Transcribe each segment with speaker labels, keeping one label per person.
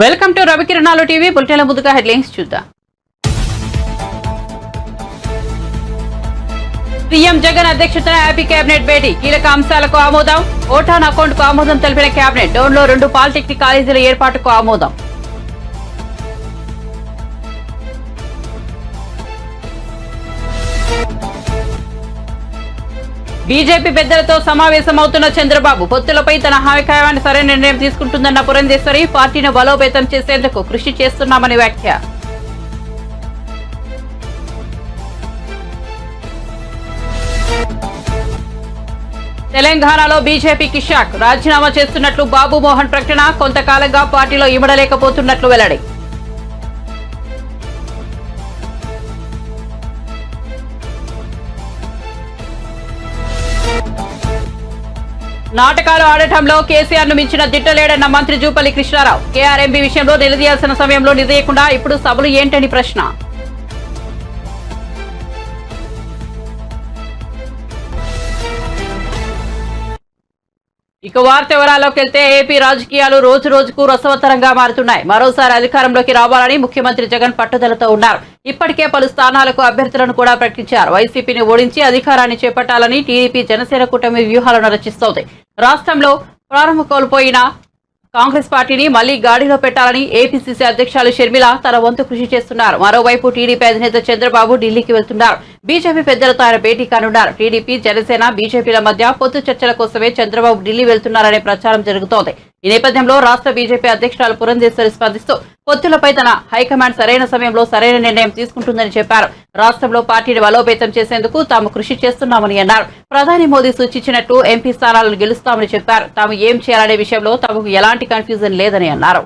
Speaker 1: Welcome to Ravikiranalu TV. బులెటిన్ల ముందుగా headlines చూద్దాం. సీఎం జగన్ అధ్యక్షతన ఏపీ కేబినెట్ భేటీ, కీలక అంశాలకు ఆమోదం. ఓటాన్ అకౌంట్ కు ఆమోదం తెలిపిన కేబినెట్. డోన్లో 2 పాలిటెక్నిక్ కాలేజీల ఏర్పాటుకు ఆమోదం. బీజేపీ పెద్దలతో సమావేశమవుతున్న చంద్రబాబు, పొత్తులపై తన హైకమాండ్ సరైన నిర్ణయం తీసుకుంటుందన్న పురంధేశ్వరి, పార్టీని బలోపేతం చేసేందుకు కృషి చేస్తున్నామని వ్యాఖ్య. తెలంగాణలో బీజేపీకి షాక్, రాజీనామా చేస్తున్నట్లు బాబు మోహన్ ప్రకటన. కొంతకాలంగా పార్టీలో ఇమడలేకపోతున్నట్లు వెల్లడి. నాటకాలు ఆడటంలో కేసీఆర్ ను మించిన దిట్టలేడన్న మంత్రి జూపల్లి కృష్ణారావు. కేఆర్ఎంబీ విషయంలో నిలదీయాల్సిన సమయంలో నిలదీయకుండా ఇప్పుడు సభలు ఏంటని ప్రశ్న. ఇక వార్త వివరాల్లోకి వెళ్తే ఏపీ రాజకీయాలు రోజు రోజుకు రసవత్తరంగా మారుతున్నాయి. మరోసారి అధికారంలోకి రావాలని ముఖ్యమంత్రి జగన్ పట్టుదలతో ఉన్నారు. ఇప్పటికే పలు స్థానాలకు అభ్యర్థులను కూడా ప్రకటించారు. వైసీపీని ఓడించి అధికారాన్ని చేపట్టాలని టీడీపీ జనసేన కూటమి వ్యూహాలను రచిస్తోంది. రాష్ట్రంలో ప్రారంభం కోల్పోయిన కాంగ్రెస్ పార్టీని మళ్లీ గాడిలో పెట్టాలని ఏపీసీసీ అధ్యక్షులు షర్మిల తన వంతు కృషి చేస్తున్నారు. మరోవైపు టీడీపీ అధినేత చంద్రబాబు ఢిల్లీకి వెళ్తున్నారు. బీజేపీ పెద్దలతో ఆయన భేటీ కానున్నారు. టీడీపీ, జనసేన, బీజేపీల మధ్య పొత్తు చర్చల కోసమే చంద్రబాబు ఢిల్లీ వెళ్తున్నారనే ప్రచారం జరుగుతోంది. ఈ నేపథ్యంలో రాష్ట్ర బీజేపీ అధ్యక్షురాలు పురంధేశ్వరి స్పందిస్తూ పొత్తులపై తన హైకమాండ్ సరైన సమయంలో సరైన నిర్ణయం తీసుకుంటుందని చెప్పారు. రాష్ట్రంలో పార్టీని బలోపేతం చేసేందుకు తాము కృషి చేస్తున్నామని అన్నారు. ప్రధాని మోదీ సూచించినట్టు ఎంపీ స్థానాలను గెలుస్తామని చెప్పారు. తాము ఏం చేయాలనే విషయంలో తమకు ఎలాంటి కన్ఫ్యూజన్ లేదని అన్నారు.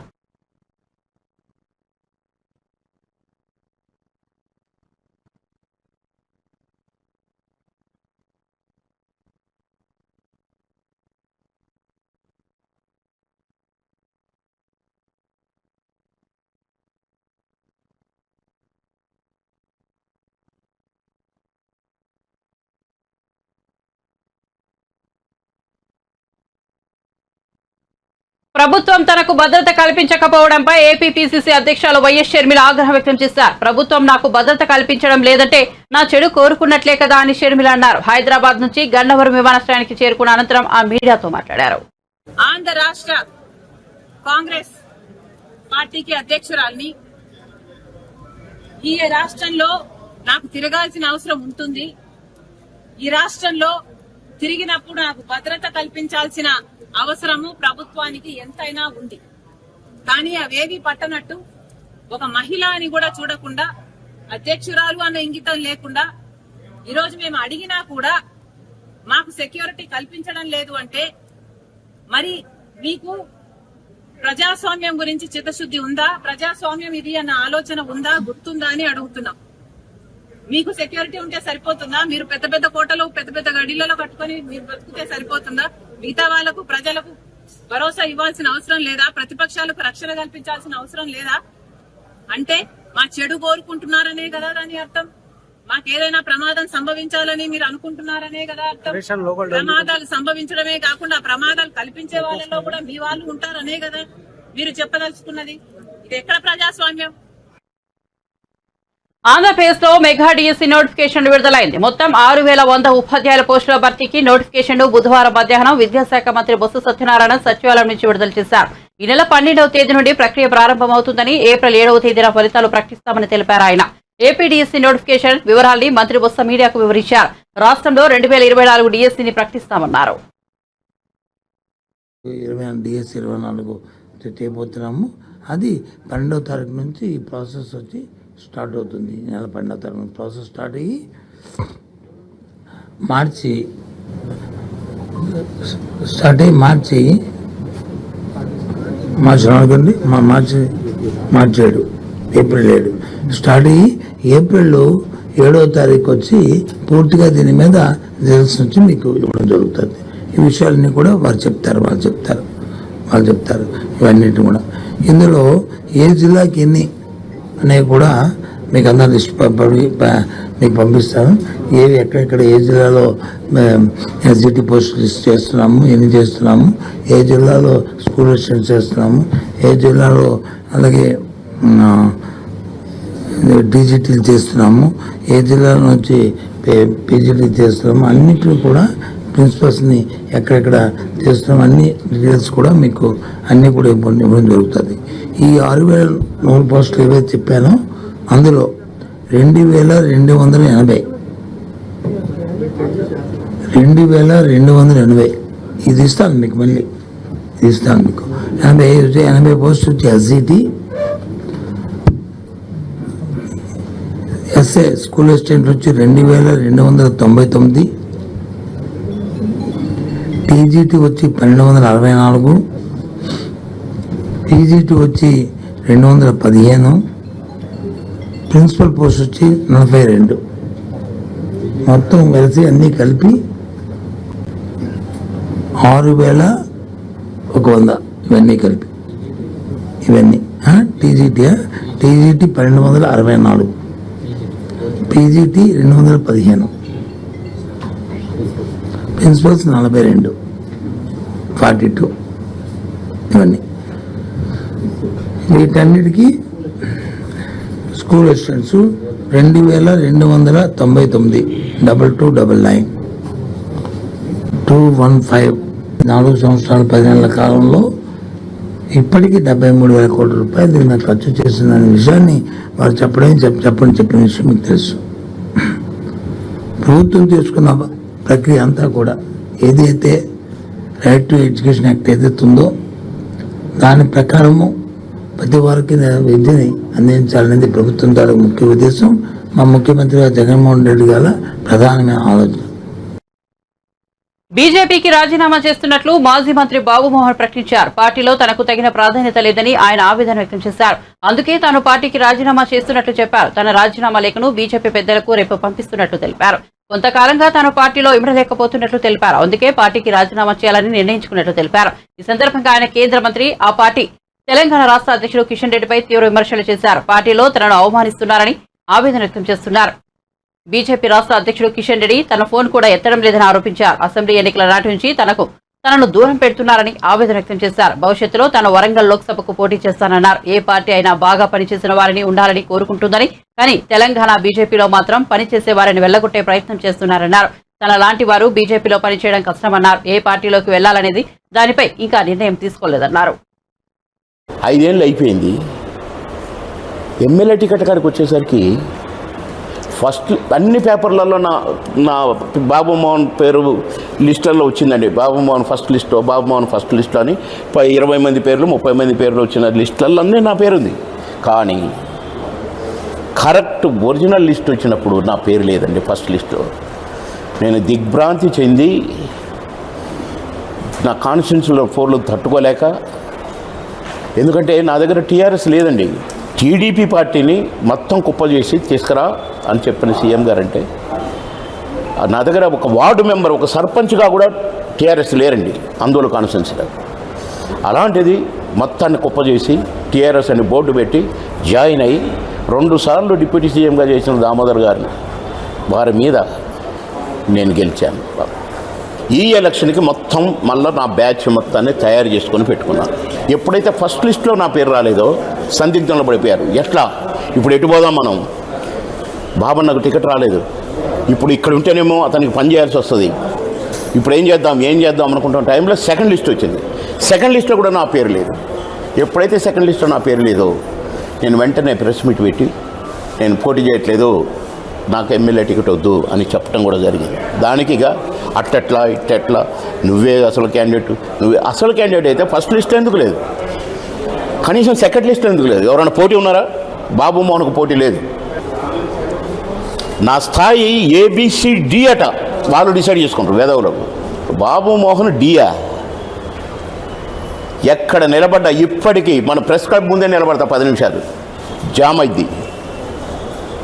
Speaker 1: ప్రభుత్వం తనకు భద్రత కల్పించకపోవడంపై ఏపీపీసీసీ అధ్యక్షులు వైఎస్ షర్మిల ఆగ్రహం వ్యక్తం చేశారు. ప్రభుత్వం నాకు భద్రత కల్పించడం లేదంటే నా చెడు కోరుకున్నట్లే కదా అని షర్మిల అన్నారు. హైదరాబాద్ నుంచి గన్నవరం విమానాశ్రయానికి చేరుకున్న అనంతరం ఆ మీడియాతో మాట్లాడారు.
Speaker 2: ఆంధ్ర రాష్ట్ర కాంగ్రెస్ పార్టీకి అధ్యక్షురాల్ని, ఈ రాష్ట్రంలో నాకు తిరగాల్సిన అవసరం ఉంటుంది. ఈ రాష్ట్రంలో తిరిగినప్పుడు నాకు భద్రత కల్పించాల్సిన అవసరము ప్రభుత్వానికి ఎంతైనా ఉంది. కానీ అవేవి పట్టనట్టు ఒక మహిళ అని కూడా చూడకుండా, అధ్యక్షురాలు అన్న ఇంగితం లేకుండా ఈరోజు మేము అడిగినా కూడా మాకు సెక్యూరిటీ కల్పించడం లేదు అంటే మరి మీకు ప్రజాస్వామ్యం గురించి చిత్తశుద్ధి ఉందా? ప్రజాస్వామ్యం ఇది అన్న ఆలోచన ఉందా, గుర్తుందా అని అడుగుతున్నాం. మీకు సెక్యూరిటీ ఉంటే సరిపోతుందా? మీరు పెద్ద పెద్ద కోటలు, పెద్ద పెద్ద గడిలలో కట్టుకుని మీరు బతుకుతే సరిపోతుందా? మిగతా వాళ్లకు, ప్రజలకు భరోసా ఇవ్వాల్సిన అవసరం లేదా? ప్రతిపక్షాలకు రక్షణ కల్పించాల్సిన అవసరం లేదా? అంటే మా చెడు కోరుకుంటున్నారనే కదా దాని అర్థం. మాకేదైనా ప్రమాదం సంభవించాలని మీరు అనుకుంటున్నారనే కదా అర్థం. ప్రమాదాలు సంభవించడమే కాకుండా ప్రమాదాలు కల్పించే వాళ్ళలో కూడా మీ వాళ్ళు ఉంటారనే కదా మీరు చెప్పదలుచుకున్నది. ఇది ఎక్కడ ప్రజాస్వామ్యం?
Speaker 1: ఆంధ్రప్రదేశ్ లో మెగా డిఎస్సీ నోటిఫికేషన్ విడుదలైంది. మొత్తం 6100 ఉపాధ్యాయుల పోస్టుల భర్తీకి నోటిఫికేషన్ బుధవారం మధ్యాహ్నం విద్యాశాఖ మంత్రి బొత్స సత్యనారాయణ సచివాలయం నుంచి విడుదల చేశారు. ఈ నెల 12వ తేదీ నుండి ప్రక్రియ ప్రారంభమవుతుందని, ఏప్రిల్ 7వ తేదీన ఫలితాలు ప్రకటిస్తామని తెలిపారు ఆయన. ఏపీ డిఎస్సీ నోటిఫికేషన్ వివరాల్ని మంత్రి బొత్స మీడియాకు వివరించారు. రాష్ట్రంలో 2024 డిఎస్సీని ప్రకటిస్తామన్నారు.
Speaker 3: 24 చేయబోతున్నాము. అది 12వ తారీఖు నుంచి ఈ ప్రాసెస్ వచ్చి స్టార్ట్ అవుతుంది. ఈ నెల 12వ తారీఖు నుంచి ప్రాసెస్ స్టార్ట్ అయ్యి మార్చి మార్చి 7, ఏప్రిల్ 7 స్టార్ట్ అయ్యి ఏప్రిల్ 7వ తారీఖు వచ్చి పూర్తిగా దీని మీద రిజల్ట్స్ నుంచి మీకు ఇవ్వడం జరుగుతుంది. ఈ విషయాలన్నీ కూడా వాళ్ళు చెప్తారు ఇవన్నిటి కూడా. ఇందులో ఏ జిల్లాకి ఎన్ని అనేవి కూడా మీకు అందరూ లిస్ట్ మీకు పంపిస్తాను. ఏవి ఎక్కడెక్కడ ఏ జిల్లాలో ఎస్జిటి పోస్ట్ లిస్ట్ చేస్తున్నాము, ఎన్ని చేస్తున్నాము, ఏ జిల్లాలో స్కూల్ అసిస్టెంట్ చేస్తున్నాము, ఏ జిల్లాలో అలాగే డీజీటీలు చేస్తున్నాము, ఏ జిల్లా నుంచి పీజీటీ చేస్తున్నాము, అన్నింటినీ కూడా ప్రిన్సిపల్స్ని ఎక్కడెక్కడ చేస్తున్నాము అన్ని డీటెయిల్స్ కూడా మీకు అన్నీ కూడా ఇవ్వడం జరుగుతుంది. ఈ 6,000 పోస్టులు ఏవైతే చెప్పానో అందులో 2,280 ఇది ఇస్తాను మీకు, మళ్ళీ ఇది ఇస్తాను మీకు. 80 పోస్టులు వచ్చి ఎస్జిటి, ఎస్ఏ స్కూల్ అసిస్టెంట్ వచ్చి 2,299, టీజీటీ వచ్చి 1,264, పీజీటీ వచ్చి 215, ప్రిన్సిపల్ పోస్ట్ వచ్చి 42. మొత్తం కలిసి అన్నీ కలిపి 6,100 ఇవన్నీ కలిపి ఇవన్నీ. టీజీటీ 1,264, పీజీటీ 215, ప్రిన్సిపల్స్ 42, 42 ఇవన్నీ. వీటన్నిటికీ స్కూల్ అసిస్టెంట్స్ 2,299, 2299, 215. 4 సంవత్సరాల 10 నెలల కాలంలో ఇప్పటికీ 73,000 కోట్ల రూపాయలు దీన్ని ఖర్చు చేస్తుందనే విషయాన్ని వారు చెప్పిన విషయం మీకు తెలుసు. ప్రభుత్వం తీసుకున్న ప్రక్రియ అంతా కూడా ఏదైతే రైట్ టు ఎడ్యుకేషన్ యాక్ట్ ఏదైతే ఉందో దాని ప్రకారము ప్రతి వారికి విద్యని అందించాలనేది ప్రభుత్వం తాలూకు ముఖ్య ఉద్దేశం. మా ముఖ్యమంత్రి జగన్మోహన్ రెడ్డి గారి ప్రధానమైన ఆలోచన.
Speaker 1: బీజేపీకి రాజీనామా చేస్తున్నట్లు మాజీ మంత్రి బాబుమోహన్ ప్రకటించారు. పార్టీలో తనకు తగిన ప్రాధాన్యత లేదని ఆయన ఆవేదన వ్యక్తం చేశారు. అందుకే తాను పార్టీకి రాజీనామా చేస్తున్నట్లు చెప్పారు. తన రాజీనామా లేఖను బీజేపీ పెద్దలకు రేపు పంపిస్తున్నట్లు తెలిపారు. కొంతకాలంగా తాను పార్టీలో ఇమడలేకపోతున్నట్లు తెలిపారు. అందుకే పార్టీకి రాజీనామా చేయాలని నిర్ణయించుకున్నట్లు తెలిపారు. ఈ సందర్భంగా ఆయన కేంద్ర మంత్రి, ఆ పార్టీ తెలంగాణ రాష్ట్ర అధ్యక్షుడు కిషన్ రెడ్డిపై తీవ్ర విమర్శలు చేశారు. పార్టీలో తనను అవమానిస్తున్నారని ఆవేదన వ్యక్తం చేస్తున్నారు. బీజేపీ రాష్ట్ర అధ్యక్షుడు కిషన్ రెడ్డి తన ఫోన్ కూడా ఎత్తడం లేదని ఆరోపించారు. అసెంబ్లీ ఎన్నికల నాటి నుంచి తనను దూరం పెడుతున్నారని ఆవేదన వ్యక్తం చేశారు. భవిష్యత్తులో తాను వరంగల్ లోక్సభకు పోటీ చేస్తానన్నారు. ఏ పార్టీ అయినా బాగా పనిచేసిన వారిని ఉండాలని కోరుకుంటుందని, కానీ తెలంగాణ బీజేపీలో మాత్రం పనిచేసే వారిని వెళ్లగొట్టే ప్రయత్నం చేస్తున్నారన్నారు. తన లాంటి వారు బీజేపీలో పనిచేయడం కష్టమన్నారు. ఏ పార్టీలోకి వెళ్లాలనేది దానిపై ఇంకా నిర్ణయం తీసుకోలేదన్నారు.
Speaker 4: 5 ఏళ్ళు అయిపోయింది. ఎమ్మెల్యే టికెట్ కాడికి వచ్చేసరికి ఫస్ట్ అన్ని పేపర్లలో నా బాబుమోహన్ పేరు లిస్టుల్లో వచ్చిందండి. బాబుమోహన్ ఫస్ట్ లిస్టు అని 20 మంది పేర్లు 30 మంది పేర్లు వచ్చిన లిస్టులలో అన్నీ నా పేరు ఉంది. కానీ కరెక్ట్ ఒరిజినల్ లిస్ట్ వచ్చినప్పుడు నా పేరు లేదండి ఫస్ట్ లిస్టులో. నేను దిగ్భ్రాంతి చెంది నా కాన్స్టిట్యూన్సీలో 4 తట్టుకోలేక, ఎందుకంటే నా దగ్గర టీఆర్ఎస్ లేదండి, టీడీపీ పార్టీని మొత్తం కుప్ప చేసి తీసుకురా అని చెప్పిన సీఎం గారంటే, నా దగ్గర ఒక వార్డు మెంబర్, ఒక సర్పంచ్గా కూడా టీఆర్ఎస్ లేరండి ఆందోళన కాన్స్టిట్యున్సీలో. అలాంటిది మొత్తాన్ని కుప్ప చేసి టీఆర్ఎస్ అని బోర్డు పెట్టి జాయిన్ అయ్యి 2 సార్లు డిప్యూటీ సీఎంగా చేసిన దామోదర్ గారిని వారి మీద నేను గెలిచాను. ఈ ఎలక్షన్కి మొత్తం మళ్ళీ నా బ్యాచ్ మొత్తాన్ని తయారు చేసుకొని పెట్టుకున్నాను. ఎప్పుడైతే ఫస్ట్ లిస్ట్లో నా పేరు రాలేదో సందిగ్ధంలో పడిపోయారు. ఎట్లా ఇప్పుడు ఎటు పోదాం మనం, బాబన్నకు టికెట్ రాలేదు, ఇప్పుడు ఇక్కడ ఉంటేనేమో అతనికి పని చేయాల్సి వస్తుంది, ఇప్పుడు ఏం చేద్దాం అనుకుంటున్న టైంలో సెకండ్ లిస్ట్ వచ్చింది. సెకండ్ లిస్ట్లో కూడా నా పేరు లేదు. ఎప్పుడైతే సెకండ్ లిస్ట్లో నా పేరు లేదో నేను వెంటనే ప్రెస్ మీట్ పెట్టి నేను పోటీ చేయట్లేదు, నాకు ఎమ్మెల్యే టికెట్ వద్దు అని చెప్పడం కూడా జరిగింది. దానికిగా అట్టెట్లా ఇట్టెట్లా నువ్వే అసలు క్యాండిడేట్ అయితే ఫస్ట్ లిస్ట్ ఎందుకు లేదు, కనీసం సెకండ్ లిస్ట్ ఎందుకు లేదు? ఎవరైనా పోటీ ఉన్నారా? బాబుమోహన్కు పోటీ లేదు. నా స్థాయి ABCD అట వాళ్ళు డిసైడ్ చేసుకుంటారు వేదవులకు. బాబుమోహన్ డియా ఎక్కడ నిలబడ్డా ఇప్పటికీ మన ప్రెస్ క్లబ్ ముందే నిలబడతా 10 నిమిషాలు జామ్ అయింది.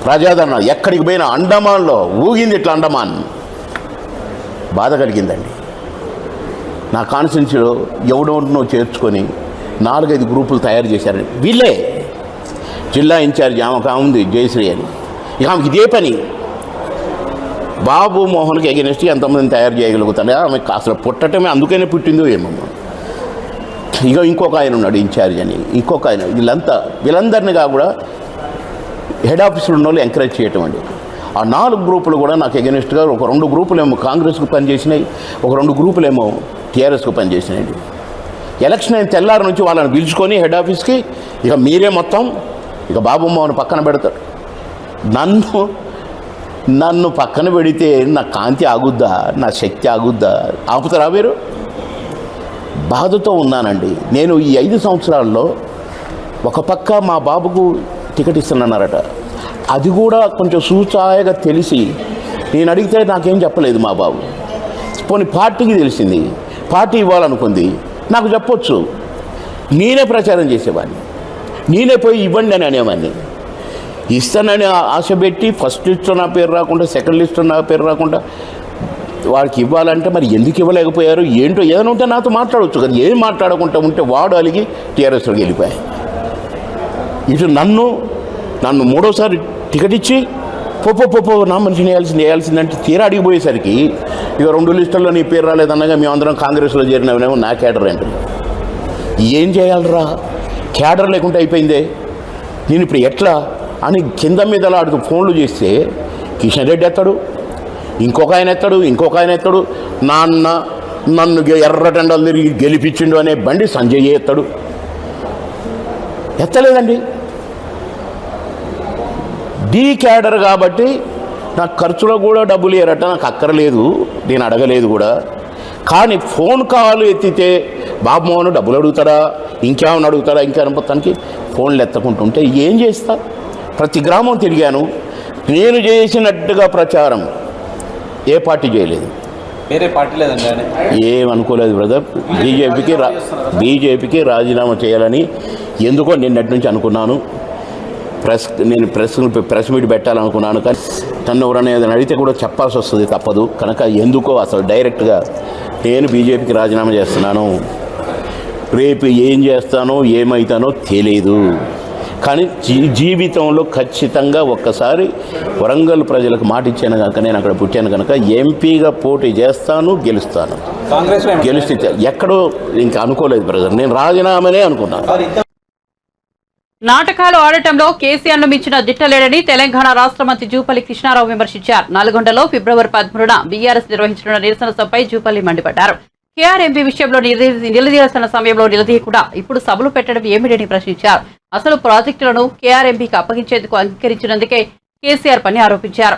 Speaker 4: ప్రజాదరణ ఎక్కడికి పోయినా అండమాన్లో ఊగింది, ఇట్లా అండమాన్ బాధ కలిగిందండి. నా కాన్స్టిట్యున్సీలో ఎవడెవరినో చేర్చుకొని 4-5 గ్రూపులు తయారు చేశారండి. వీళ్ళే జిల్లా ఇన్ఛార్జ్ ఆమె ఉంది జయశ్రీ అని, ఇక ఆమెకి ఇదే పని. బాబుమోహన్కి ఎగెనిస్ట్ ఎంతమందిని తయారు చేయగలుగుతాడు, ఆమె అసలు పుట్టటమే అందుకనే పుట్టిందో ఏమో. ఇక ఇంకొక ఆయన ఉన్నాడు ఇన్ఛార్జ్ అని, ఇంకొక ఆయన, వీళ్ళందరినీ కూడా హెడ్ ఆఫీసులో ఉన్న వాళ్ళు ఎంకరేజ్ చేయటం అండి. ఆ 4 గ్రూపులు కూడా నాకు ఎగెనిస్ట్గా, ఒక 2 గ్రూపులేమో కాంగ్రెస్కు పనిచేసినాయి, ఒక 2 గ్రూపులేమో టీఆర్ఎస్కు పనిచేసినాయండి. ఎలక్షన్ అయిన తెల్లారి నుంచి వాళ్ళని పిలుచుకొని హెడ్ ఆఫీస్కి, ఇక మీరే మొత్తం, ఇక బాబు మోహన్ పక్కన పెడతాడు. నన్ను పక్కన పెడితే నా కాంతి ఆగుద్దా, నా శక్తి ఆగుద్దా? ఆపుతారా మీరు? బాధతో ఉన్నానండి నేను. ఈ 5 సంవత్సరాల్లో ఒక పక్క మా బాబుకు టికెట్ ఇస్తున్నారట, అది కూడా కొంచెం సూచాయగా తెలిసి నేను అడిగితే నాకేం చెప్పలేదు మా బాబు. పోనీ పార్టీకి తెలిసింది, పార్టీ ఇవ్వాలనుకుంది, నాకు చెప్పొచ్చు, నేనే ప్రచారం చేసేవాడిని, నేనే పోయి ఇవ్వండి అని అనేవాడిని. ఇస్తానని ఆశ పెట్టి ఫస్ట్ లిస్ట్లో నా పేరు రాకుండా, సెకండ్ లిస్ట్లో నా పేరు రాకుండా వాడికి ఇవ్వాలంటే మరి ఎందుకు ఇవ్వలేకపోయారు ఏంటో? ఏదైనా ఉంటే నాతో మాట్లాడవచ్చు కదా. ఏం మాట్లాడకుండా ఉంటే వాడు అలిగి టీఆర్ఎస్లోకి వెళ్ళిపోయాయి. ఇటు నన్ను 3వసారి టికెట్ ఇచ్చి పో నా మనిషిని వేయాల్సిందంటే తీరా అడిగిపోయేసరికి ఇక 2 లిస్టుల్లో నీ పేరు రాలేదన్నగా మేమందరం కాంగ్రెస్లో చేరినవేమో నా క్యాడర్ అంటే ఏం చేయాలరా? క్యాడర్ లేకుండా అయిపోయిందే, నేను ఇప్పుడు ఎట్లా అని కింద మీద ఆడుతూ ఫోన్లు చేస్తే కిషన్ రెడ్డి ఎత్తాడు, ఇంకొక ఆయన ఎత్తాడు, నన్ను ఎర్రటెండలు తిరిగి గెలిపించిండు అనే బండి సంజయ్ ఎత్తాడు. ఎత్తలేదండి. డీ క్యాడర్ కాబట్టి నాకు ఖర్చులో కూడా డబ్బులు ఇవ్వరట, నాకు అక్కర్లేదు, నేను అడగలేదు కూడా. కానీ ఫోన్ కాల్ ఎత్తితే బాబు మోహన్ డబ్బులు అడుగుతాడా, ఇంకేమైనా అడుగుతాడా, ఇంకా మొత్తానికి ఫోన్లు ఎత్తకుంటుంటే ఏం చేస్తా? ప్రతి గ్రామం తిరిగాను. నేను చేసినట్టుగా ప్రచారం ఏ పార్టీ చేయలేదు.
Speaker 5: వేరే పార్టీ లేదండి,
Speaker 4: ఏమనుకోలేదు బ్రదర్. బీజేపీకి రాజీనామా చేయాలని ఎందుకో నిన్నటి నుంచి అనుకున్నాను. నేను ప్రెస్ మీట్ పెట్టాలనుకున్నాను, కానీ నన్ను ఎవరైనా ఏదైనా అడిగితే కూడా చెప్పాల్సి వస్తుంది, తప్పదు. కనుక ఎందుకో అసలు డైరెక్ట్గా నేను బీజేపీకి రాజీనామా చేస్తున్నాను. రేపు ఏం చేస్తానో ఏమవుతానో తెలియదు, కానీ జీవితంలో ఖచ్చితంగా ఒక్కసారి వరంగల్ ప్రజలకు మాట ఇచ్చాను కనుక, నేను అక్కడ పుట్టాను కనుక ఎంపీగా పోటీ చేస్తాను, గెలుస్తాను. గెలిస్తే ఎక్కడో ఇంకా అనుకోలేదు బ్రదర్, నేను రాజీనామానే అనుకున్నాను.
Speaker 1: నాటకాలు ఆడటంలో కేసీఆర్ను మించిన దిట్టలేడని తెలంగాణ రాష్ట్ర మంత్రి జూపల్లి కృష్ణారావు విమర్శించారు. నల్గొండలో ఫిబ్రవరి 13న బీఆర్ఎస్ నిర్వహించిన నిరసన సభపై జూపల్లి మండిపడ్డారు. కేఆర్ ఎంపీ విషయంలో నిలదీయాల్సిన సమయంలో నిలదీయకుండా ఇప్పుడు సభలు పెట్టడం ఏమిటని ప్రశ్నించారు. అసలు ప్రాజెక్టులను కేఆర్ ఎంపీకి అప్పగించేందుకు అంగీకరించినందుకే కేసీఆర్ పని ఆరోపించారు.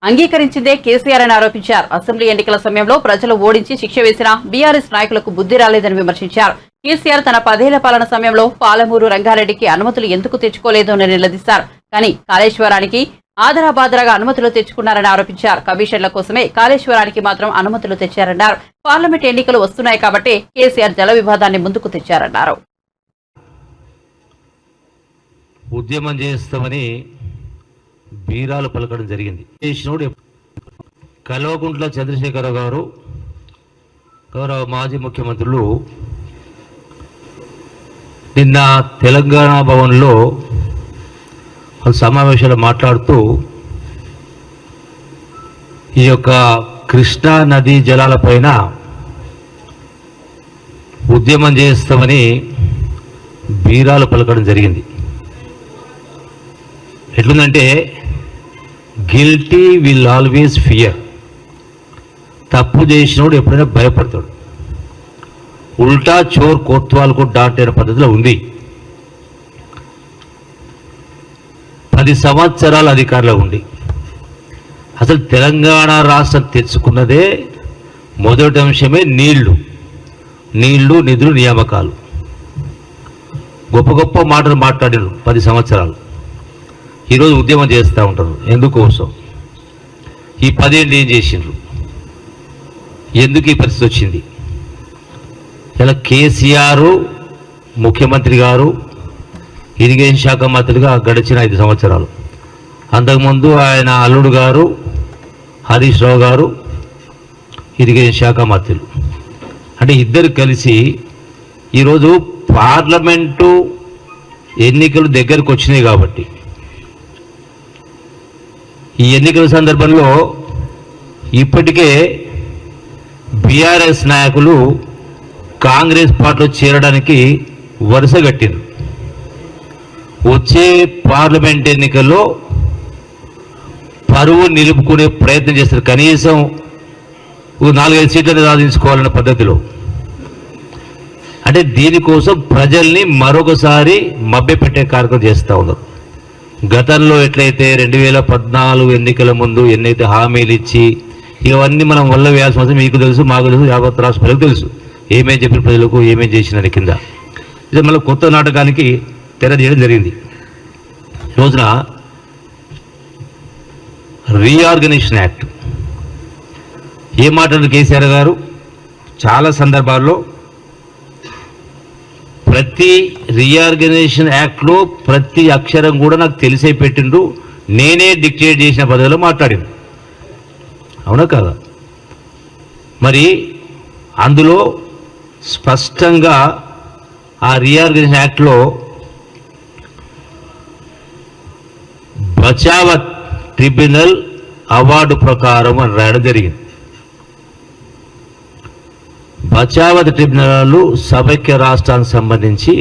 Speaker 1: అంగీకరించిందే కేసీఆర్ అని ఆరోపించారు. అసెంబ్లీ ఎన్నికల సమయంలో ప్రజలు ఓడించి శిక్ష వేసిన బీఆర్ఎస్ నాయకులకు బుద్ధి రాలేదని విమర్శించారు. కేసీఆర్ తన 10 ఏళ్ల పాలన సమయంలో పాలమూరు రంగారెడ్డికి అనుమతులు ఎందుకు తెచ్చుకోలేదు అని నిలదీశారు. కానీ కాళేశ్వరానికి ఆదరాబాదరాగా అనుమతులు తెచ్చుకున్నారని ఆరోపించారు. కమిషన్ల కోసమే కాళేశ్వరానికి మాత్రం అనుమతులు తెచ్చారన్నారు. పార్లమెంట్ ఎన్నికలు వస్తున్నాయి కాబట్టి కేసీఆర్ జల వివాదాన్ని ముందుకు తెచ్చారన్నారు.
Speaker 6: ఉద్యమం చేస్తామని బీరాలు పలకడం జరిగింది. కల్వకుంట్ల చంద్రశేఖరరావు గారు, గౌరవ మాజీ ముఖ్యమంత్రులు నిన్న తెలంగాణ భవన్లో సమావేశాలు మాట్లాడుతూ ఈ యొక్క కృష్ణా నదీ జలాలపైన ఉద్యమం చేస్తామని బీరాలు పలకడం జరిగింది. ఎట్లుందంటే, గిల్టీ విల్ ఆల్వేస్ ఫియర్. తప్పు చేసినోడు ఎప్పుడైనా భయపడతాడు. ఉల్టా చోర్ కోత్వాల్కు డాట్ అనే పద్ధతిలో ఉంది. 10 సంవత్సరాల అధికారంలో ఉండి అసలు తెలంగాణ రాష్ట్రం తెచ్చుకున్నదే మొదటి అంశమే నీళ్లు, నిధులు, నియామకాలు. గొప్ప గొప్ప మాటలు మాట్లాడారు 10 సంవత్సరాలు. ఈరోజు ఉద్యమం చేస్తూ ఉంటారు. ఎందుకోసం? ఈ 10 ఏళ్ళు ఏం చేసిండ్రు? ఎందుకు ఈ పరిస్థితి వచ్చింది? ఇలా కేసీఆర్ ముఖ్యమంత్రి గారు ఇరిగేషన్ శాఖ మంత్రిగా గడిచిన 5 సంవత్సరాలు, అంతకుముందు ఆయన అల్లుడు గారు హరీష్ రావు గారు ఇరిగేషన్ శాఖ మంత్రులు. అంటే ఇద్దరు కలిసి ఈరోజు పార్లమెంటు ఎన్నికలు దగ్గరకు వచ్చినాయి కాబట్టి ఈ ఎన్నికల సందర్భంలో ఇప్పటికే బీఆర్ఎస్ నాయకులు కాంగ్రెస్ పార్టీలో చేరడానికి వరుస కట్టింది. వచ్చే పార్లమెంట్ ఎన్నికల్లో పరువు నిలుపుకునే ప్రయత్నం చేస్తారు. కనీసం 4-5 సీట్లను సాధించుకోవాలనే పద్ధతిలో. అంటే దీనికోసం ప్రజల్ని మరొకసారి మభ్యపెట్టే కార్యక్రమం చేస్తూ ఉన్నారు. గతంలో ఎట్లయితే 2014 ఎన్నికల ముందు ఎన్నైతే హామీలు ఇచ్చి ఇవన్నీ మనం వల్ల వేయాల్సిన అవసరం మీకు తెలుసు, మాకు తెలుసు, యావత్ రాష్ట్ర ప్రజలకు తెలుసు ఏమేమి చెప్పిన ప్రజలకు ఏమేమి చేసినని కింద. ఇది మళ్ళీ కొత్త నాటకానికి తెర తీయడం జరిగింది. రోజున రీఆర్గనైజేషన్ యాక్ట్ ఏం మాట్లాడారు కేసీఆర్ గారు? చాలా సందర్భాల్లో ప్రతి రీఆర్గనైజేషన్ యాక్ట్లో ప్రతి అక్షరం కూడా నాకు తెలిసే పెట్టిండు, నేనే డిక్టేట్ చేసిన పద్ధతిలో మాట్లాడింది. అవునా కాదా? మరి అందులో స్పష్టంగా ఆ రీఆర్గనైజేషన్ యాక్ట్లో బచావత్ ట్రిబ్యునల్ అవార్డు ప్రకారం అని రాయడం జరిగింది. బచావత్ ట్రిబ్యునల్ సమైక్య రాష్ట్రానికి సంబంధించి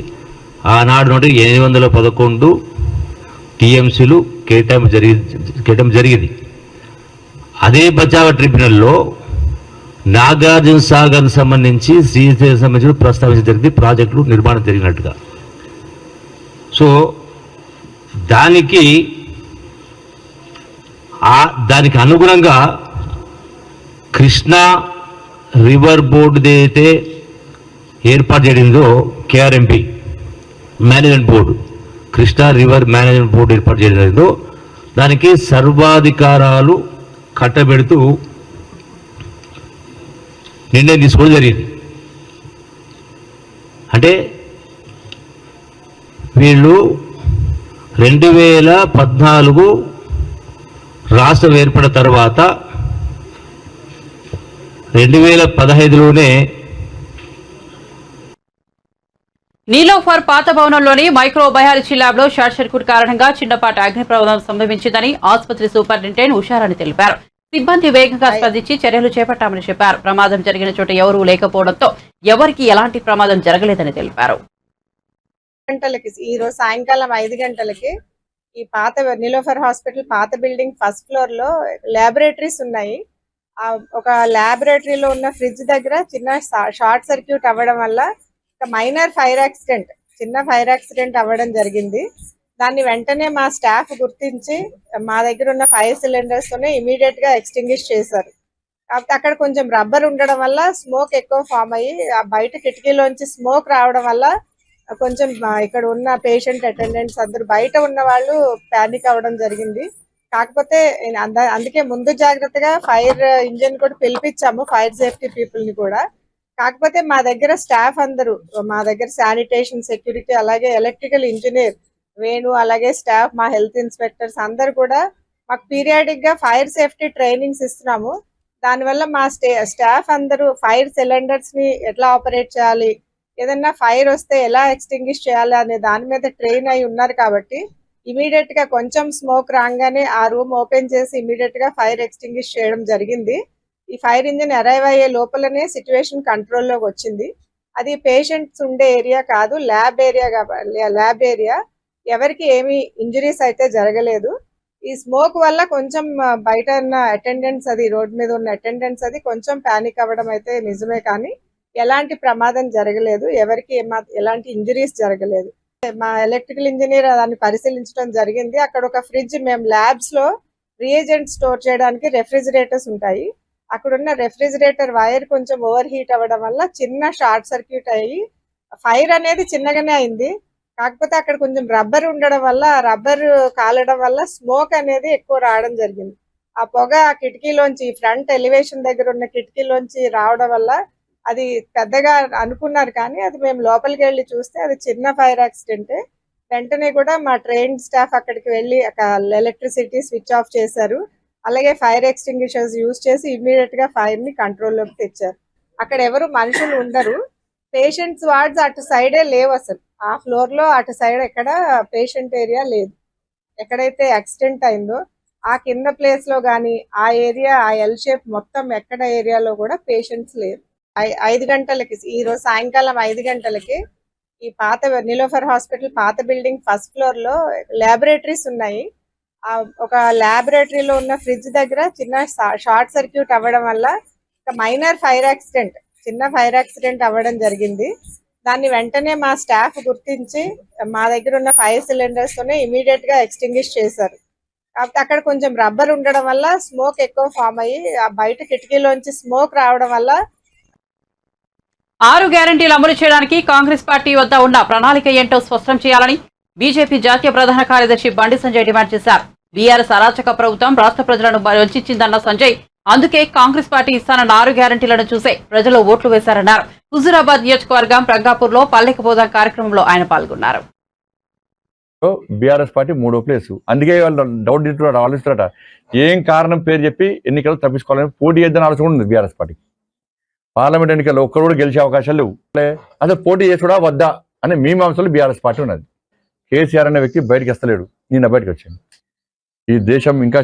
Speaker 6: ఆనాడు నుండి 811 టీఎంసీలు కేటాయింపు జరిగింది. అదే బచావత్ ట్రిబ్యునల్లో నాగార్జున సాగర్కి సంబంధించి శ్రీశైలం సంబంధించి ప్రస్తావించడం జరిగింది, ప్రాజెక్టులు నిర్మాణం జరిగినట్టుగా. సో దానికి అనుగుణంగా కృష్ణా రివర్ బోర్డు ఏదైతే ఏర్పాటు చేయడిందో KRMP management board, Krishna river management board ఏర్పాటు చేయడం జరిగిందో దానికి సర్వాధికారాలు కట్టబెడుతూ నిర్ణయం తీసుకోవడం జరిగింది. అంటే వీళ్ళు 2014 రాష్ట్రం ఏర్పడిన తర్వాత 2015లోనే
Speaker 1: నీలోఫర్ పాత భవనంలోని మైక్రో బయాలజీ ల్యాబ్ లో షార్ట్ సర్క్యూట్ కారణంగా చిన్నపాటి అగ్ని ప్రమాదం సంభవించిందని ఆసుపత్రి సూపరింటెండెంట్ ఉషారాణి తెలిపారు. సిబ్బంది వేగంగా స్పందించి చర్యలు చేపట్టామని చెప్పారు. ప్రమాదం జరిగిన చోట ఎవరూ లేకపోవడంతో ఎవరికి ఎలాంటి ప్రమాదం జరగలేదని తెలిపారు.
Speaker 5: ఈ రోజు సాయంకాలం 5 గంటలకి ఈ పాత నీలోఫర్ హాస్పిటల్ పాత బిల్డింగ్ ఫస్ట్ ఫ్లోర్ లో ల్యాబొరేటరీస్ ఉన్నాయి. ఒక ల్యాబొరేటరీలో ఉన్న ఫ్రిడ్జ్ దగ్గర చిన్న షార్ట్ సర్క్యూట్ అవ్వడం వల్ల మైనర్ ఫైర్ యాక్సిడెంట్, చిన్న ఫైర్ యాక్సిడెంట్ అవ్వడం జరిగింది. దాన్ని వెంటనే మా స్టాఫ్ గుర్తించి మా దగ్గర ఉన్న ఫైర్ సిలిండర్స్ తోనే ఇమీడియట్ గా ఎక్స్టింగ్విష్ చేశారు. కాకపోతే అక్కడ కొంచెం రబ్బర్ ఉండడం వల్ల స్మోక్ ఎక్కువ ఫామ్ అయ్యి బయట కిటికీలోంచి స్మోక్ రావడం వల్ల కొంచెం ఇక్కడ ఉన్న పేషెంట్ అటెండెంట్స్ అందరూ బయట ఉన్న వాళ్ళు ప్యానిక్ అవ్వడం జరిగింది. కాకపోతే అందుకే ముందు జాగ్రత్తగా ఫైర్ ఇంజిన్ కూడా పిలిపించాము, ఫైర్ సేఫ్టీ పీపుల్ ని కూడా. కాకపోతే మా దగ్గర స్టాఫ్ అందరూ, మా దగ్గర శానిటేషన్, సెక్యూరిటీ, అలాగే ఎలక్ట్రికల్ ఇంజనీర్ వేణు, అలాగే స్టాఫ్, మా హెల్త్ ఇన్స్పెక్టర్స్ అందరు కూడా మాకు పీరియాడిక్ గా ఫైర్ సేఫ్టీ ట్రైనింగ్స్ ఇస్తున్నాము. దానివల్ల మా స్టాఫ్ అందరూ ఫైర్ సిలిండర్స్ ని ఎట్లా ఆపరేట్ చేయాలి, ఏదన్నా ఫైర్ వస్తే ఎలా ఎక్స్టింగ్విష్ చేయాలి అనే దాని మీద ట్రైన్ అయి ఉన్నారు. కాబట్టి ఇమీడియట్ గా కొంచెం స్మోక్ రాగానే ఆ రూమ్ ఓపెన్ చేసి ఇమీడియట్ గా ఫైర్ ఎక్స్టింగ్విష్ చేయడం జరిగింది. ఈ ఫైర్ ఇంజిన్ అరైవ్ అయ్యే లోపలనే సిచ్యువేషన్ కంట్రోల్లోకి వచ్చింది. అది పేషెంట్స్ ఉండే ఏరియా కాదు, ల్యాబ్ ఏరియా. ఎవరికి ఏమి ఇంజరీస్ అయితే జరగలేదు. ఈ స్మోక్ వల్ల కొంచెం బయట ఉన్న అటెండెంట్స్, అది రోడ్ మీద ఉన్న అటెండెంట్స్ అది కొంచెం పానిక్ అవ్వడం అయితే నిజమే, కానీ ఎలాంటి ప్రమాదం జరగలేదు, ఎవరికి ఎలాంటి ఇంజరీస్ జరగలేదు. మా ఎలక్ట్రికల్ ఇంజనీర్ దాన్ని పరిశీలించడం జరిగింది. అక్కడ ఒక ఫ్రిడ్జ్, మేము ల్యాబ్స్ లో రియేజెంట్ స్టోర్ చేయడానికి రెఫ్రిజిరేటర్స్ ఉంటాయి. అక్కడున్న రెఫ్రిజిరేటర్ వైర్ కొంచెం ఓవర్ హీట్ అవ్వడం వల్ల చిన్న షార్ట్ సర్క్యూట్ అయ్యి ఫైర్ అనేది చిన్నగానే అయింది. కాకపోతే అక్కడ కొంచెం రబ్బర్ ఉండడం వల్ల, రబ్బర్ కాలడం వల్ల స్మోక్ అనేది ఎక్కువ రావడం జరిగింది. ఆ పొగ ఆ కిటికీలోంచి, ఫ్రంట్ ఎలివేషన్ దగ్గర ఉన్న కిటికీలోంచి రావడం వల్ల అది పెద్దగా అనుకున్నారు, కానీ అది మేము లోపలికి వెళ్ళి చూస్తే అది చిన్న ఫైర్ యాక్సిడెంట్. వెంటనే కూడా మా ట్రైన్ స్టాఫ్ అక్కడికి వెళ్ళి ఎలక్ట్రిసిటీ స్విచ్ ఆఫ్ చేశారు. అలాగే ఫైర్ ఎక్స్టింగ్విషర్స్ యూజ్ చేసి ఇమ్మీడియట్ గా ఫైర్ ని కంట్రోల్లోకి తెచ్చారు. అక్కడ ఎవరు మనుషులు ఉండరు. పేషెంట్స్ వార్డ్స్ అటు సైడే లేవు, అసలు ఆ ఫ్లోర్ లో అటు సైడ్ ఎక్కడ పేషెంట్ ఏరియా లేదు. ఎక్కడైతే యాక్సిడెంట్ అయిందో ఆ కింద ప్లేస్ లో గానీ, ఆ ఏరియా, ఆ ఎల్ షేప్ మొత్తం ఎక్కడ ఏరియాలో కూడా పేషెంట్స్ లేరు. 5 గంటలకి ఈ రోజు సాయంకాలం 5 గంటలకి ఈ పాత నిలోఫర్ హాస్పిటల్ పాత బిల్డింగ్ ఫస్ట్ ఫ్లోర్ లో ల్యాబొరేటరీస్ ఉన్నాయి. ఒక ల్యాబొరేటరీలో ఉన్న ఫ్రిడ్జ్ దగ్గర చిన్న షార్ట్ సర్క్యూట్ అవ్వడం వల్ల ఒక మైనర్ చిన్న ఫైర్ యాక్సిడెంట్ అవ్వడం జరిగింది. దాన్ని వెంటనే మా స్టాఫ్ గుర్తించి మా దగ్గర ఉన్న 5 సిలిండర్స్ తోనే ఇమీడియట్ గా ఎక్స్టింగ్విష్ చేశారు. కాకపోతే అక్కడ కొంచెం రబ్బర్ ఉండడం వల్ల స్మోక్ ఎక్కువ ఫామ్ అయ్యి ఆ బయట కిటికీలోంచి స్మోక్ రావడం వల్ల
Speaker 1: 6 గ్యారంటీలు అమలు చేయడానికి కాంగ్రెస్ పార్టీ వద్ద ఉన్న ప్రణాళిక ఏంటో స్పష్టం చేయాలని బీజేపీ జాతీయ ప్రధాన కార్యదర్శి బండి సంజయ్ డిమాండ్ చేశారు. బీఆర్ఎస్ అరాచక ప్రభుత్వం రాష్ట్ర ప్రజలను వంచిందన్న సంజయ్ అందుకే కాంగ్రెస్ పార్టీ ఇస్తానన్న 6 గ్యారంటీలను చూసే ప్రజలు ఓట్లు వేశారన్నారు. హుజూరాబాద్ నియోజకవర్గం రంగాపూర్ లో పల్లెకి పోదాం కార్యక్రమంలో ఆయన పాల్గొన్నారు.
Speaker 7: బీఆర్ఎస్ పార్టీ 3వ ప్లేస్. అందుకే వాళ్ళు డౌట్ ఆలోచిస్తారట ఏం కారణం పేరు చెప్పి ఎన్నికలు తప్పించుకోవాలని పోటీ చేద్దని ఆలోచన ఉంది బీఆర్ఎస్ పార్టీ. పార్లమెంట్ ఎన్నికల్లో ఒక్కరు కూడా గెలిచే అవకాశాలు లేవు. అసలు పోటీ చేసుడా వద్దా అనే మీమాంసలు బీఆర్ఎస్ పార్టీ ఉన్నది. కేసీఆర్ అనే వ్యక్తి బయటకు వస్తలేడు, నిన్న బయటకు వచ్చాడు. ఈ దేశం ఇంకా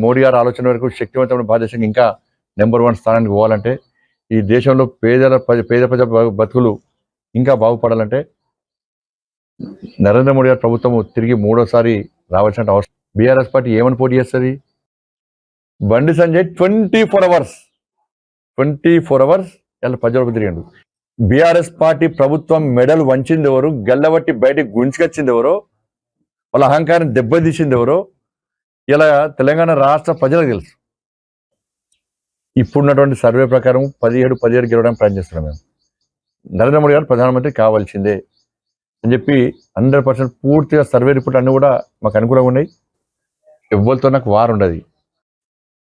Speaker 7: మోడీ గారి ఆలోచన వరకు శక్తివంతమైన భారతదేశం ఇంకా నెంబర్ 1 స్థానానికి పోవాలంటే, ఈ దేశంలో పేద ప్రజల బతుకులు ఇంకా బాగుపడాలంటే నరేంద్ర మోడీ గారి ప్రభుత్వం తిరిగి 3వసారి రావాల్సిన అవసరం. బీఆర్ఎస్ పార్టీ ఏమని పోటీ చేస్తుంది? బండి సంజయ్ 24 అవర్స్ ఇలా ప్రజలకు తిరిగాడు. బీఆర్ఎస్ పార్టీ ప్రభుత్వం మెడలు వంచింది ఎవరు, గల్లబట్టి బయటకు గుంచుకొచ్చింది ఎవరో, వాళ్ళ అహంకారం దెబ్బతీసింది ఎవరో ఇలా తెలంగాణ రాష్ట్ర ప్రజలకు తెలుసు. ఇప్పుడున్నటువంటి సర్వే ప్రకారం 17 గెలవడానికి ప్రయత్నిస్తున్నాం. మేము నరేంద్ర మోడీ గారు ప్రధానమంత్రి కావాల్సిందే అని చెప్పి 100% పూర్తిగా సర్వే రిపోర్ట్ అన్ని కూడా మాకు అనుకూలంగా ఉన్నాయి. ఎవరితో నాకు వారు ఉండదు.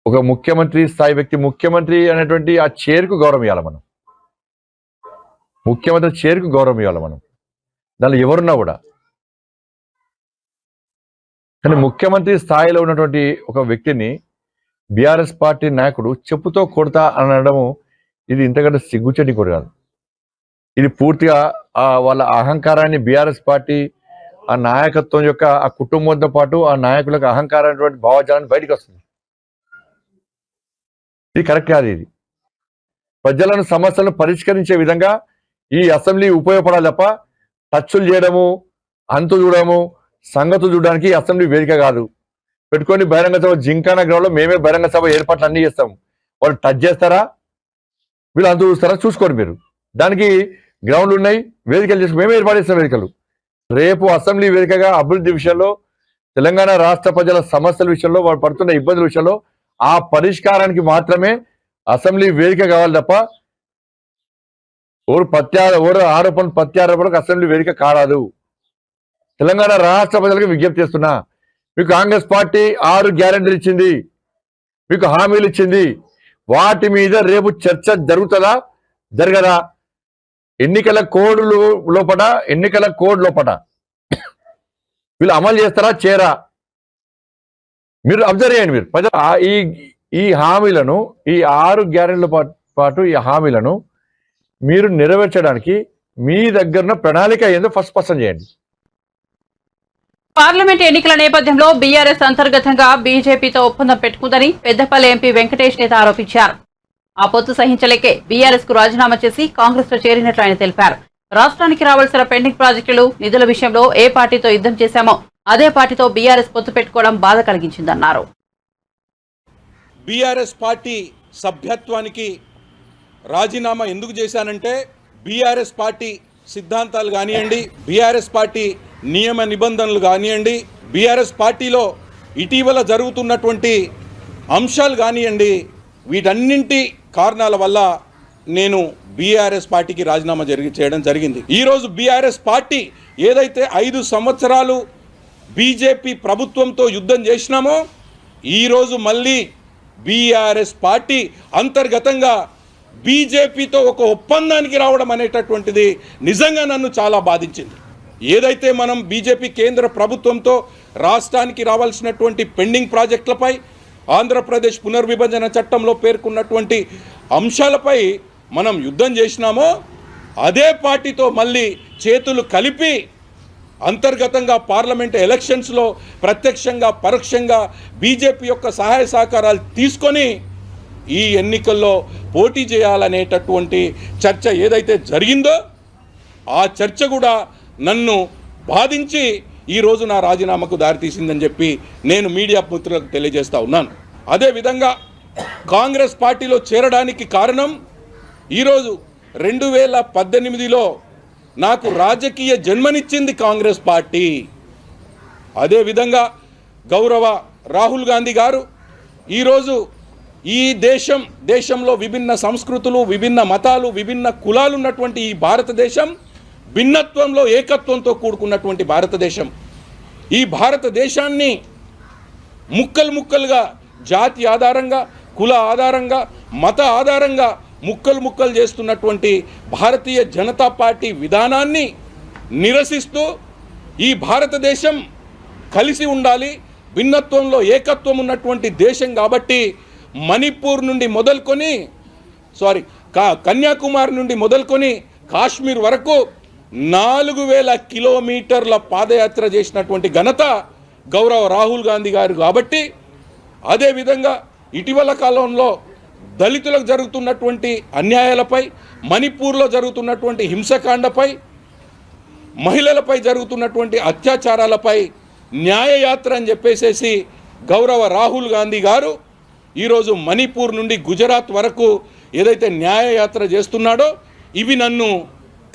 Speaker 7: ఒక ముఖ్యమంత్రి స్థాయి వ్యక్తి ముఖ్యమంత్రి అనేటువంటి ఆ చైర్కు గౌరవం ఇవ్వాలి. మనం ముఖ్యమంత్రి చైర్కు గౌరవం ఇవ్వాలి. మనం దానిలో ఎవరున్నా కూడా. కానీ ముఖ్యమంత్రి స్థాయిలో ఉన్నటువంటి ఒక వ్యక్తిని బీఆర్ఎస్ పార్టీ నాయకుడు చెప్పుతో కొడతా అనడము ఇది ఇంతకంటే సిగ్గుచెడ్డి కూడా కాదు. ఇది పూర్తిగా వాళ్ళ అహంకారాన్ని బీఆర్ఎస్ పార్టీ ఆ నాయకత్వం యొక్క ఆ కుటుంబంతో పాటు ఆ నాయకులకు అహంకారమైనటువంటి భావజాలాన్ని బయటకు వస్తుంది. ఇది కరెక్ట్ కాదు. ఇది ప్రజలను సమస్యలను పరిష్కరించే విధంగా ఈ అసెంబ్లీ ఉపయోగపడాలి తప్ప టచ్లు చేయడము, అంతు చూడడము, సంగతులు చూడడానికి అసెంబ్లీ వేదిక కాదు. పెట్టుకొని బహిరంగ సభ జింకానా గ్రౌండ్లో మేమే బహిరంగ సభ ఏర్పాట్లు అన్నీ చేస్తాం. వాళ్ళు టచ్ చేస్తారా, వీళ్ళు అంతు చూస్తారా చూసుకోండి మీరు. దానికి గ్రౌండ్లు ఉన్నాయి, వేదికలు చేసుకుని మేమే ఏర్పాటు చేస్తాం వేదికలు. రేపు అసెంబ్లీ వేదికగా అభివృద్ధి విషయంలో, తెలంగాణ రాష్ట్ర ప్రజల సమస్యల విషయంలో, వాళ్ళు పడుతున్న ఇబ్బందుల విషయంలో ఆ పరిష్కారానికి మాత్రమే అసెంబ్లీ వేదిక కావాలి తప్ప ఓరు ఆరోపణలు ప్రత్యారోపణకు అసెంబ్లీ వేదిక కారాదు. తెలంగాణ రాష్ట్ర ప్రజలకు విజ్ఞప్తి చేస్తున్నా, మీకు కాంగ్రెస్ పార్టీ 6 గ్యారెంటీలు ఇచ్చింది, మీకు హామీలు ఇచ్చింది. వాటి మీద రేపు చర్చ జరుగుతుందా జరగదా? ఎన్నికల కోడ్ లోపట వీళ్ళు అమలు చేస్తారా చేయరా మీరు అబ్జర్వ్ చేయండి. మీరు ప్రజలు ఈ హామీలను, ఈ 6 గ్యారెంటీల పాటు ఈ హామీలను మీరు నెరవేర్చడానికి మీ దగ్గర ప్రణాళిక ఏందో ఫస్ట్ స్పష్టం చేయండి.
Speaker 1: పార్లమెంట్ ఎన్నికల నేపథ్యంలో బీఆర్ఎస్ అంతర్గతంగా బీజేపీతో ఒప్పందం పెట్టుకుందని పెద్దపల్లి ఎంపీ వెంకటేష్ నేత ఆరోపించారు. ఆ పొత్తు సహించలేకే బీఆర్ఎస్ కు రాజీనామా చేసి కాంగ్రెస్ లో చేరినట్లు ఆయన తెలిపారు. రాష్ట్రానికి రావాల్సిన పెండింగ్ ప్రాజెక్టులు, నిధుల విషయంలో ఏ పార్టీతో యుద్ధం చేశామో అదే పార్టీతో బీఆర్ఎస్ పొత్తు పెట్టుకోవడం బాధ కలిగించిందన్నారు.
Speaker 8: బీఆర్ఎస్ పార్టీ సభ్యత్వానికి రాజీనామా ఎందుకు చేశానంటే, బీఆర్ఎస్ పార్టీ సిద్ధాంతాలు కానివ్వండి, బీఆర్ఎస్ పార్టీ నియమ నిబంధనలు కానివ్వండి, బీఆర్ఎస్ పార్టీలో ఇటీవల జరుగుతున్నటువంటి అంశాలు కానివ్వండి, వీటన్నింటి కారణాల వల్ల నేను బీఆర్ఎస్ పార్టీకి రాజీనామా చేయడం జరిగింది. ఈరోజు బీఆర్ఎస్ పార్టీ ఏదైతే 5 సంవత్సరాలు బీజేపీ ప్రభుత్వంతో యుద్ధం చేసినామో, ఈరోజు మళ్ళీ బీఆర్ఎస్ పార్టీ అంతర్గతంగా బీజేపీతో ఒక ఒప్పందానికి రావడం అనేటటువంటిది నిజంగా నన్ను చాలా బాధించింది. ఏదైతే మనం బీజేపీ కేంద్ర ప్రభుత్వంతో రాష్ట్రానికి రావాల్సినటువంటి పెండింగ్ ప్రాజెక్టులపై, ఆంధ్రప్రదేశ్ పునర్విభజన చట్టంలో పేర్కొన్నటువంటి అంశాలపై మనం యుద్ధం చేసినామో, అదే పార్టీతో మళ్ళీ చేతులు కలిపి అంతర్గతంగా పార్లమెంట్ ఎలక్షన్స్లో ప్రత్యక్షంగా పరోక్షంగా బీజేపీ యొక్క సహాయ సహకారాలు తీసుకొని ఈ ఎన్నికల్లో పోటీ చేయాలనేటటువంటి చర్చ ఏదైతే జరిగిందో ఆ చర్చ కూడా నన్ను బాధించి ఈరోజు నా రాజీనామాకు దారితీసిందని చెప్పి నేను మీడియా మిత్రులకు తెలియజేస్తూ ఉన్నాను. అదేవిధంగా కాంగ్రెస్ పార్టీలో చేరడానికి కారణం ఈరోజు 2018లో నాకు రాజకీయ జన్మనిచ్చింది కాంగ్రెస్ పార్టీ. అదేవిధంగా గౌరవ రాహుల్ గాంధీ గారు ఈరోజు ఈ దేశంలో విభిన్న సంస్కృతులు, విభిన్న మతాలు, విభిన్న కులాలు ఉన్నటువంటి ఈ భారతదేశం భిన్నత్వంలో ఏకత్వంతో కూడుకున్నటువంటి భారతదేశం. ఈ భారతదేశాన్ని ముక్కలు ముక్కలుగా జాతి ఆధారంగా, కుల ఆధారంగా, మత ఆధారంగా ముక్కలు చేస్తున్నటువంటి భారతీయ జనతా పార్టీ విధానాన్ని నిరసిస్తూ ఈ భారతదేశం కలిసి ఉండాలి, భిన్నత్వంలో ఏకత్వం ఉన్నటువంటి దేశం కాబట్టి మణిపూర్ నుండి మొదలుకొని కన్యాకుమారి నుండి మొదలుకొని కాశ్మీర్ వరకు 4000 కిలోమీటర్ల పాదయాత్ర చేసినటువంటి ఘనత గౌరవ రాహుల్ గాంధీ గారు కాబట్టి, అదేవిధంగా ఇటీవల కాలంలో దళితులకు జరుగుతున్నటువంటి అన్యాయాలపై, మణిపూర్లో జరుగుతున్నటువంటి హింసకాండపై, మహిళలపై జరుగుతున్నటువంటి అత్యాచారాలపై న్యాయయాత్ర అని చెప్పేసేసి గౌరవ రాహుల్ గాంధీ గారు ఈరోజు మణిపూర్ నుండి గుజరాత్ వరకు ఏదైతే న్యాయయాత్ర చేస్తున్నాడో ఇవి నన్ను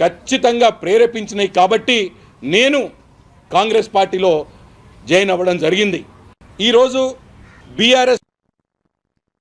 Speaker 8: ఖచ్చితంగా ప్రేరేపించినాయి. కాబట్టి నేను కాంగ్రెస్ పార్టీలో జాయిన్ అవ్వడం జరిగింది. ఈరోజు బీఆర్ఎస్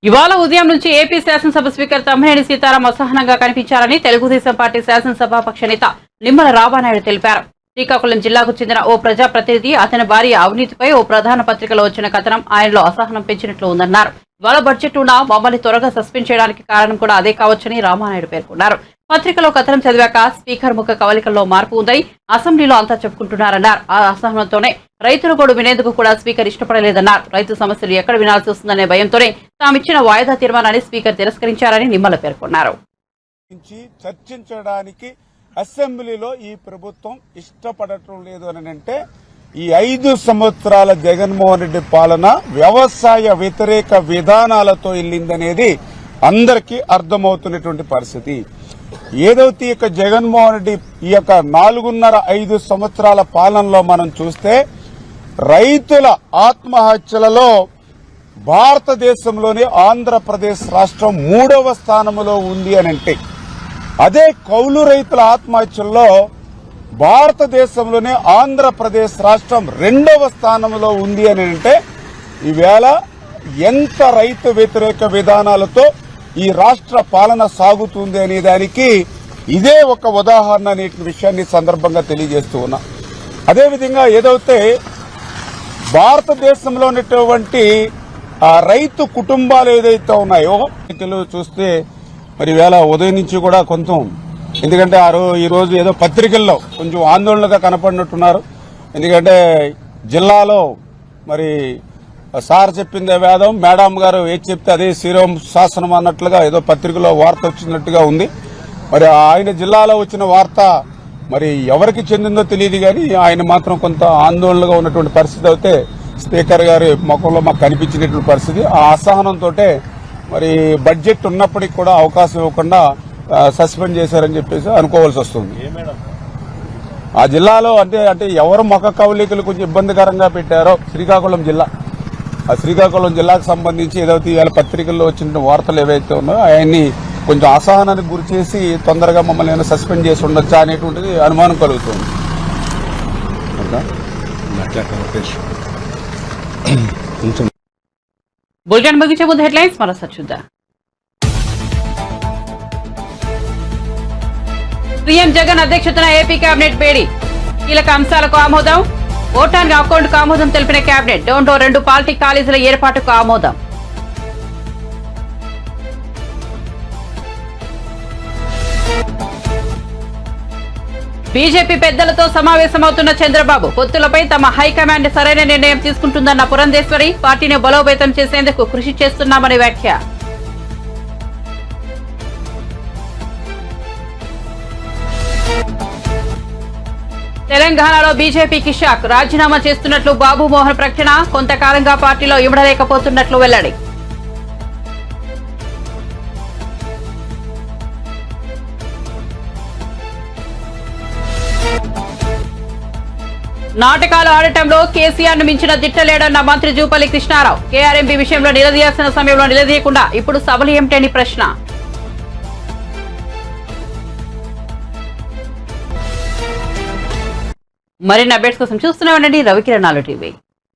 Speaker 1: ఇవాళ ఉదయం నుంచి ఏపీ శాసనసభ స్పీకర్ తమ్మినేని సీతారాం అసహనంగా కనిపించారని తెలుగుదేశం పార్టీ శాసనసభాపక్ష నేత నిమ్మల రామానాయుడు తెలిపారు. శ్రీకాకుళం జిల్లాకు చెందిన ఓ ప్రజాప్రతినిధి, అతని భార్య అవినీతిపై ఓ ప్రధాన పత్రికలో వచ్చిన కథనం ఆయనలో అసహనం పెంచినట్లు ఉందన్నారు. ఇవాళ బడ్జెట్ ఉన్నా మమ్మల్ని త్వరగా సస్పెండ్ చేయడానికి కారణం కూడా అదే కావచ్చని రామానాయుడు పేర్కొన్నారు. పత్రికలో కథనం చదివాక స్పీకర్ ముఖ కవలికల్లో మార్పు ఉందని అసెంబ్లీలో అంతా చెప్పుకుంటున్నారన్నారు. ఆ అసహనంతోనే రైతుల గొడవ వినేందుకు కూడా స్పీకర్ ఇష్టపడలేదన్నారు. రైతు సమస్యలు ఎక్కడ వినాల్సి వస్తుందనే భయంతోనే తామిచ్చిన వాయిదా తీర్మానాన్ని స్పీకర్ తిరస్కరించారని నిమ్మల పేర్కొన్నారు.
Speaker 9: చర్చించడానికి అసెంబ్లీలో ఈ ప్రభుత్వం ఇష్టపడటం లేదు అని అంటే ఈ 5 సంవత్సరాల జగన్మోహన్ రెడ్డి పాలన వ్యవసాయ వ్యతిరేక విధానాలతో వెళ్ళిందనేది అందరికీ అర్థమవుతున్నటువంటి పరిస్థితి. ఏదైతే ఇక జగన్మోహన్ రెడ్డి ఈ యొక్క 4.5 సంవత్సరాల పాలనలో మనం చూస్తే రైతుల ఆత్మహత్యలలో భారతదేశంలోని ఆంధ్రప్రదేశ్ రాష్ట్రం 3వ స్థానంలో ఉంది అని అంటే, అదే కౌలు రైతుల ఆత్మహత్యల్లో భారతదేశంలోనే ఆంధ్రప్రదేశ్ రాష్ట్రం 2వ స్థానంలో ఉంది అని అంటే ఈవేళ ఎంత రైతు వ్యతిరేక విధానాలతో ఈ రాష్ట్ర పాలన సాగుతుంది అనే దానికి ఇదే ఒక ఉదాహరణ అనే విషయాన్ని సందర్భంగా తెలియజేస్తూ ఉన్నా. అదేవిధంగా ఏదైతే భారతదేశంలో ఉన్నటువంటి రైతు కుటుంబాలు ఏదైతే ఉన్నాయో చూస్తే మరి వేళ ఉదయం నుంచి కూడా కొంచెం, ఎందుకంటే ఈ రోజు ఏదో పత్రికల్లో కొంచెం ఆందోళనగా కనపడినట్టున్నారు. ఎందుకంటే జిల్లాలో మరి సార్ చెప్పిందే వేదం, మేడం గారు ఏది చెప్తే అదే శ్రీరామ శాసనం అన్నట్లుగా ఏదో పత్రికలో వార్త వచ్చినట్టుగా ఉంది. మరి ఆయన జిల్లాలో వచ్చిన వార్త మరి ఎవరికి చెందిందో తెలియదు, కానీ ఆయన మాత్రం కొంత ఆందోళనగా ఉన్నటువంటి పరిస్థితి అయితే స్పీకర్ గారి ముఖంలో మాకు కనిపించినటువంటి పరిస్థితి. ఆ అసహనంతో మరి బడ్జెట్ ఉన్నప్పటికీ కూడా అవకాశం ఇవ్వకుండా సస్పెండ్ చేశారని చెప్పేసి అనుకోవాల్సి వస్తుంది. ఆ జిల్లాలో అంటే ఎవరు ముఖ కవలికలు కొంచెం ఇబ్బందికరంగా పెట్టారో శ్రీకాకుళం జిల్లా, ఆ శ్రీకాకుళం జిల్లాకు సంబంధించి ఏదైతే ఇవాళ పత్రికల్లో వచ్చిన వార్తలు ఏవైతే ఉన్నాయో ఆయన్ని కొంచెం అసహనానికి గురి చేసి తొందరగా మమ్మల్ని ఏమైనా సస్పెండ్ చేసి ఉండొచ్చా అనేటువంటిది అనుమానం కలుగుతుంది.
Speaker 1: బులెటిన్ ముగించే ముందు హెడ్లైన్స్ మరోసారి చూద్దాం. సీఎం జగన్ అధ్యక్షతన ఏపీ కేబినెట్ భేటీ, కీలక అంశాలకు ఆమోదం. ఓటాన్ అకౌంట్ ఆమోదం తెలిపిన కేబినెట్. డోన్లో 2 పాలిటీ కాలేజీల ఏర్పాటుకు ఆమోదం. బీజేపీ పెద్దలతో సమావేశమవుతున్న చంద్రబాబు, పొత్తులపై తమ హైకమాండ్ సరైన నిర్ణయం తీసుకుంటుందన్న పురంధేశ్వరి, పార్టీని బలోపేతం చేసేందుకు కృషి చేస్తున్నామని వ్యాఖ్య. తెలంగాణలో బీజేపీకి షాక్, రాజీనామా చేస్తున్నట్లు బాబు మోహన్ ప్రకటన, కొంతకాలంగా పార్టీలో ఇమడలేకపోతున్నట్లు వెల్లడి. నాటకాలు ఆడటంలో కేసీఆర్ ను మించిన దిట్టలేడన్న మంత్రి జూపల్లి కృష్ణారావు. కేఆర్ఎంబీ విషయంలో నిలదీయాల్సిన సమయంలో నిలదీయకుండా ఇప్పుడు సభలు ఏమిటని ప్రశ్న. మరిన్ని అప్డేట్స్ కోసం చూస్తూనే ఉండండి రవికిరణాలు టీవీ.